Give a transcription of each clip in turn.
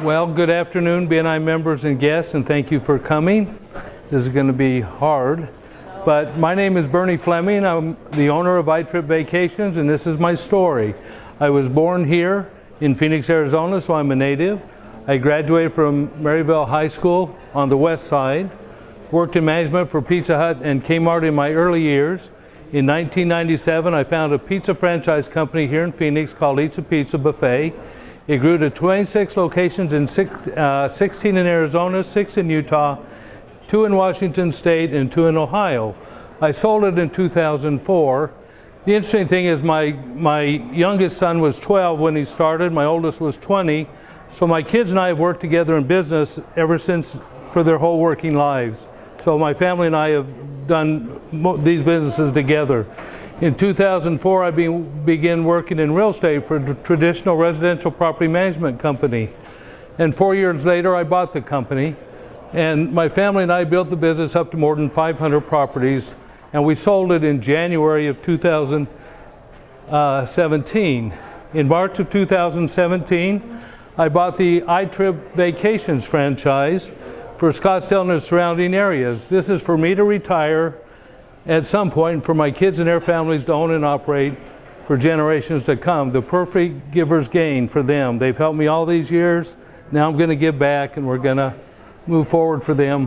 Well, good afternoon, BNI members and guests, and thank you for coming. This is going to be hard, but my name is Fleming. I'm the owner of iTrip Vacations, and this is my story. I was born here in Phoenix, Arizona, so I'm a native. I graduated from Maryville High School on the west side, worked in management for Pizza Hut and Kmart in my early years. In 1997, I founded a pizza franchise company here in Phoenix called Eats a Pizza Buffet. It grew to 26 locations in 16 in Arizona, 6 in Utah, 2 in Washington State, and 2 in Ohio. I sold it in 2004. The interesting thing is my youngest son was 12 when he started. My oldest was 20. So my kids and I have worked together in business ever since for their whole working lives. So my family and I have done these businesses together. In 2004, I began working in real estate for a traditional residential property management company. And 4 years later, I bought the company. And my family and I built the business up to more than 500 properties. And we sold it in January of 2017. In March of 2017, I bought the iTrip Vacations franchise for Scottsdale and the surrounding areas. This is for me to retire at some point, for my kids and their families to own and operate for generations to come. The perfect giver's gain for them. They've helped me all these years. Now I'm going to give back, and we're going to move forward for them,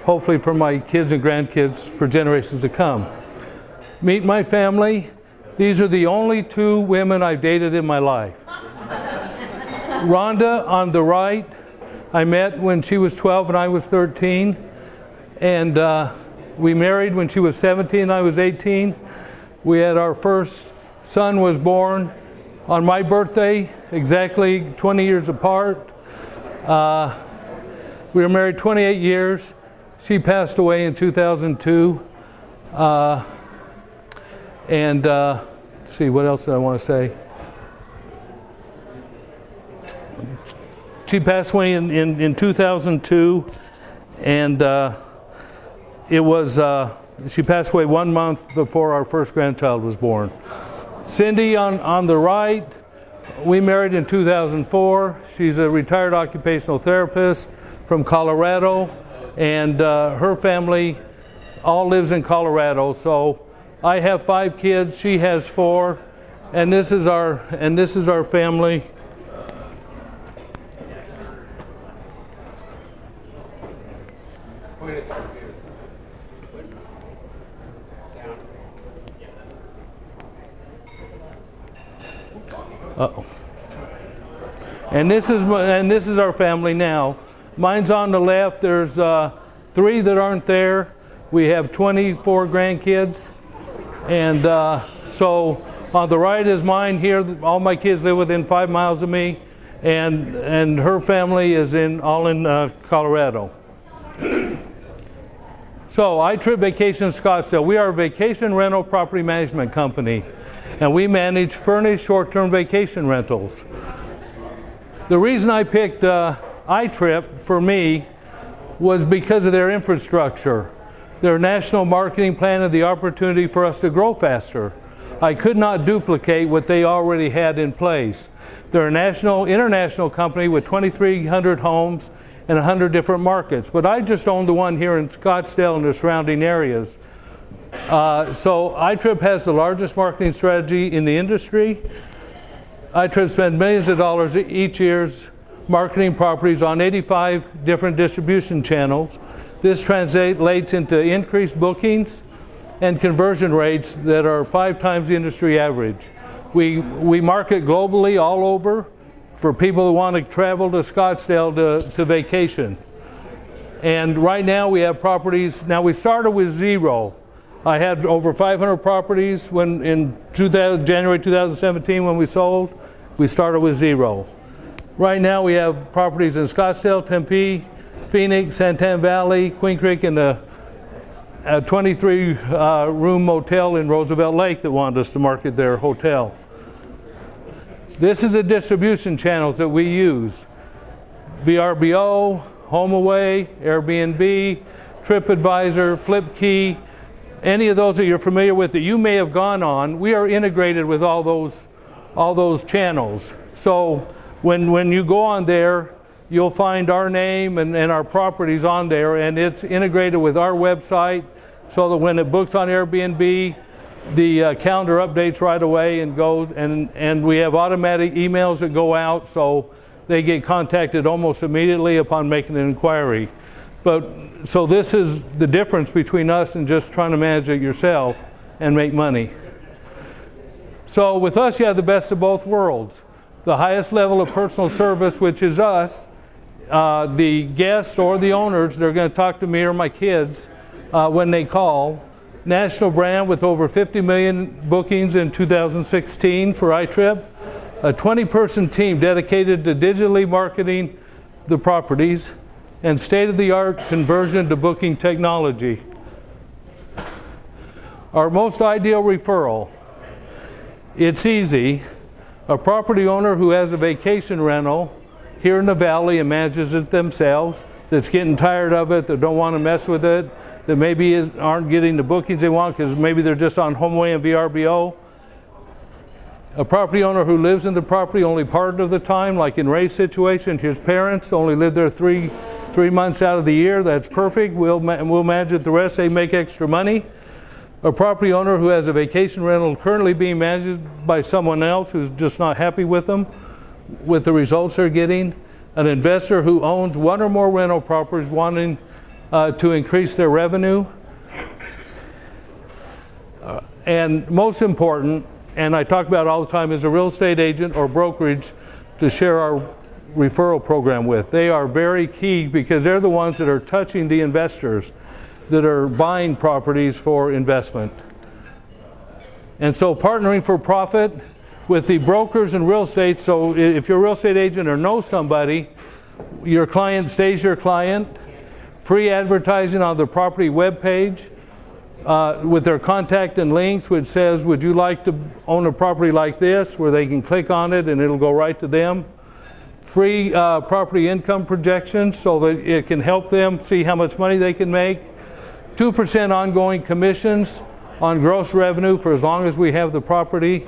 hopefully for my kids and grandkids for generations to come. Meet my family. These are the only 2 women I've dated in my life. Rhonda on the right, I met when she was 12 and I was 13. And we married when she was 17 and I was 18. We had our first son was born on my birthday, exactly 20 years apart. We were married 28 years. She passed away in 2002. Let's see, what else did I want to say? She passed away in 2002, and she passed away 1 month before our first grandchild was born. Cindy on the right, we married in 2004. She's a retired occupational therapist from Colorado, and her family all lives in Colorado. So I have 5 kids, she has 4, and this is our family. Uh-oh. And this is our family now. Mine's on the left. There's 3 that aren't there. We have 24 grandkids, and so on the right is mine here. All my kids live within 5 miles of me, and her family is all in Colorado. So iTrip Vacations Scottsdale. We are a vacation rental property management company, and we manage furnished short-term vacation rentals. The reason I picked iTrip for me was because of their infrastructure, their national marketing plan, and the opportunity for us to grow faster. I could not duplicate what they already had in place. They're a international company with 2,300 homes in 100 different markets, but I just own the one here in Scottsdale and the surrounding areas. So iTrip has the largest marketing strategy in the industry. iTrip spends millions of dollars each year marketing properties on 85 different distribution channels. This translates into increased bookings and conversion rates that are 5 times the industry average. We market globally all over for people who want to travel to Scottsdale to vacation. And right now we have properties. Now we started with 0. I had over 500 properties in January 2017 when we sold. We started with 0. Right now we have properties in Scottsdale, Tempe, Phoenix, Santan Valley, Queen Creek, and a 23-room motel in Roosevelt Lake that wanted us to market their hotel. This is the distribution channels that we use. VRBO, HomeAway, Airbnb, TripAdvisor, FlipKey, any of those that you're familiar with that you may have gone on, we are integrated with all those channels. So When you go on there, you'll find our name and our properties on there, and it's integrated with our website so that when it books on Airbnb, the calendar updates right away and goes, and we have automatic emails that go out, so they get contacted almost immediately upon making an inquiry. So this is the difference between us and just trying to manage it yourself and make money. So with us, you have the best of both worlds. The highest level of personal service, which is us, the guests or the owners, they're going to talk to me or my kids when they call. National brand with over 50 million bookings in 2016 for iTrip. A 20-person team dedicated to digitally marketing the properties, and state-of-the-art conversion to booking technology. Our most ideal referral. It's easy. A property owner who has a vacation rental here in the valley and manages it themselves, that's getting tired of it, that don't want to mess with it, that maybe aren't getting the bookings they want because maybe they're just on HomeAway and VRBO. A property owner who lives in the property only part of the time, like in Ray's situation, his parents only live there three months out of the year. That's perfect. We'll manage it the rest. They make extra money. A property owner who has a vacation rental currently being managed by someone else who's just not happy with them, with the results they're getting. An investor who owns one or more rental properties wanting to increase their revenue. And most important, and I talk about it all the time, is a real estate agent or brokerage to share our referral program with. They are very key because they're the ones that are touching the investors that are buying properties for investment. And so partnering for profit with the brokers and real estate, so if you're a real estate agent or know somebody, your client stays your client. Free advertising on the property webpage with their contact and links, which says, would you like to own a property like this, where they can click on it and it'll go right to them. Free property income projections so that it can help them see how much money they can make. 2% ongoing commissions on gross revenue for as long as we have the property.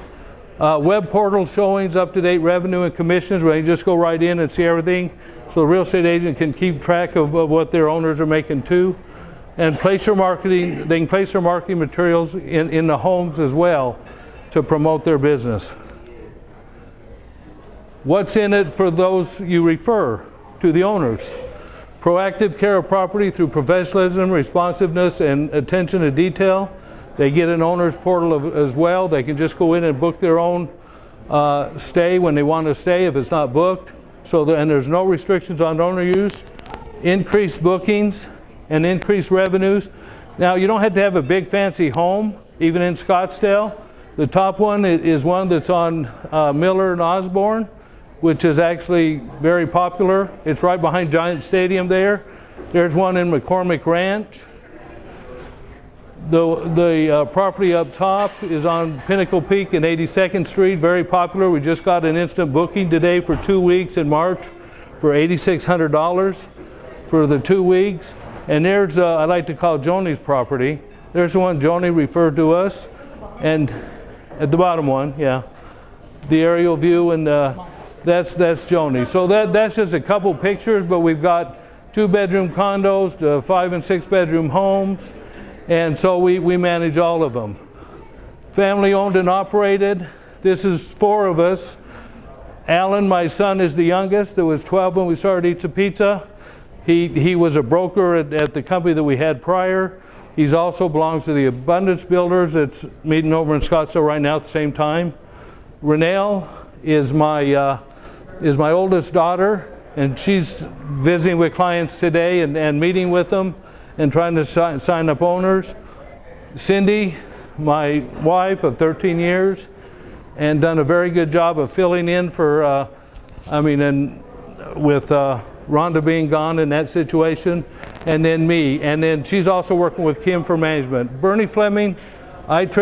Web portal showings, up-to-date revenue and commissions where they just go right in and see everything, so the real estate agent can keep track of what their owners are making too. And place your marketing, they can place their marketing materials in the homes as well to promote their business. What's in it for those you refer to the owners? Proactive care of property through professionalism, responsiveness, and attention to detail. They get an owner's portal as well. They can just go in and book their own stay when they want to stay if it's not booked. And there's no restrictions on owner use. Increased bookings and increased revenues. Now, you don't have to have a big fancy home, even in Scottsdale. The top one is one that's on Miller and Osborne, which is actually very popular. It's right behind Giant Stadium there. There's one in McCormick Ranch. The property up top is on Pinnacle Peak and 82nd Street, very popular. We just got an instant booking today for 2 weeks in March for $8,600 for the 2 weeks. And there's, I like to call Joni's property. There's the one Joni referred to us. And at the bottom one, yeah, the aerial view, and that's Joni. So that's just a couple pictures, but we've got 2-bedroom condos to 5- and 6-bedroom homes. And so we manage all of them. Family owned and operated. This is 4 of us. Alan, my son, is the youngest. There was 12 when we started Eats a Pizza. He was a broker at the company that we had prior. He's also belongs to the Abundance Builders that's meeting over in Scottsdale right now at the same time. Renelle is my oldest daughter, and she's visiting with clients today and meeting with them and trying to sign up owners. Cindy, my wife of 13 years, and done a very good job of filling in for, with Rhonda being gone in that situation, and then me. And then she's also working with Kim for management. Bernie Fleming, iTrip.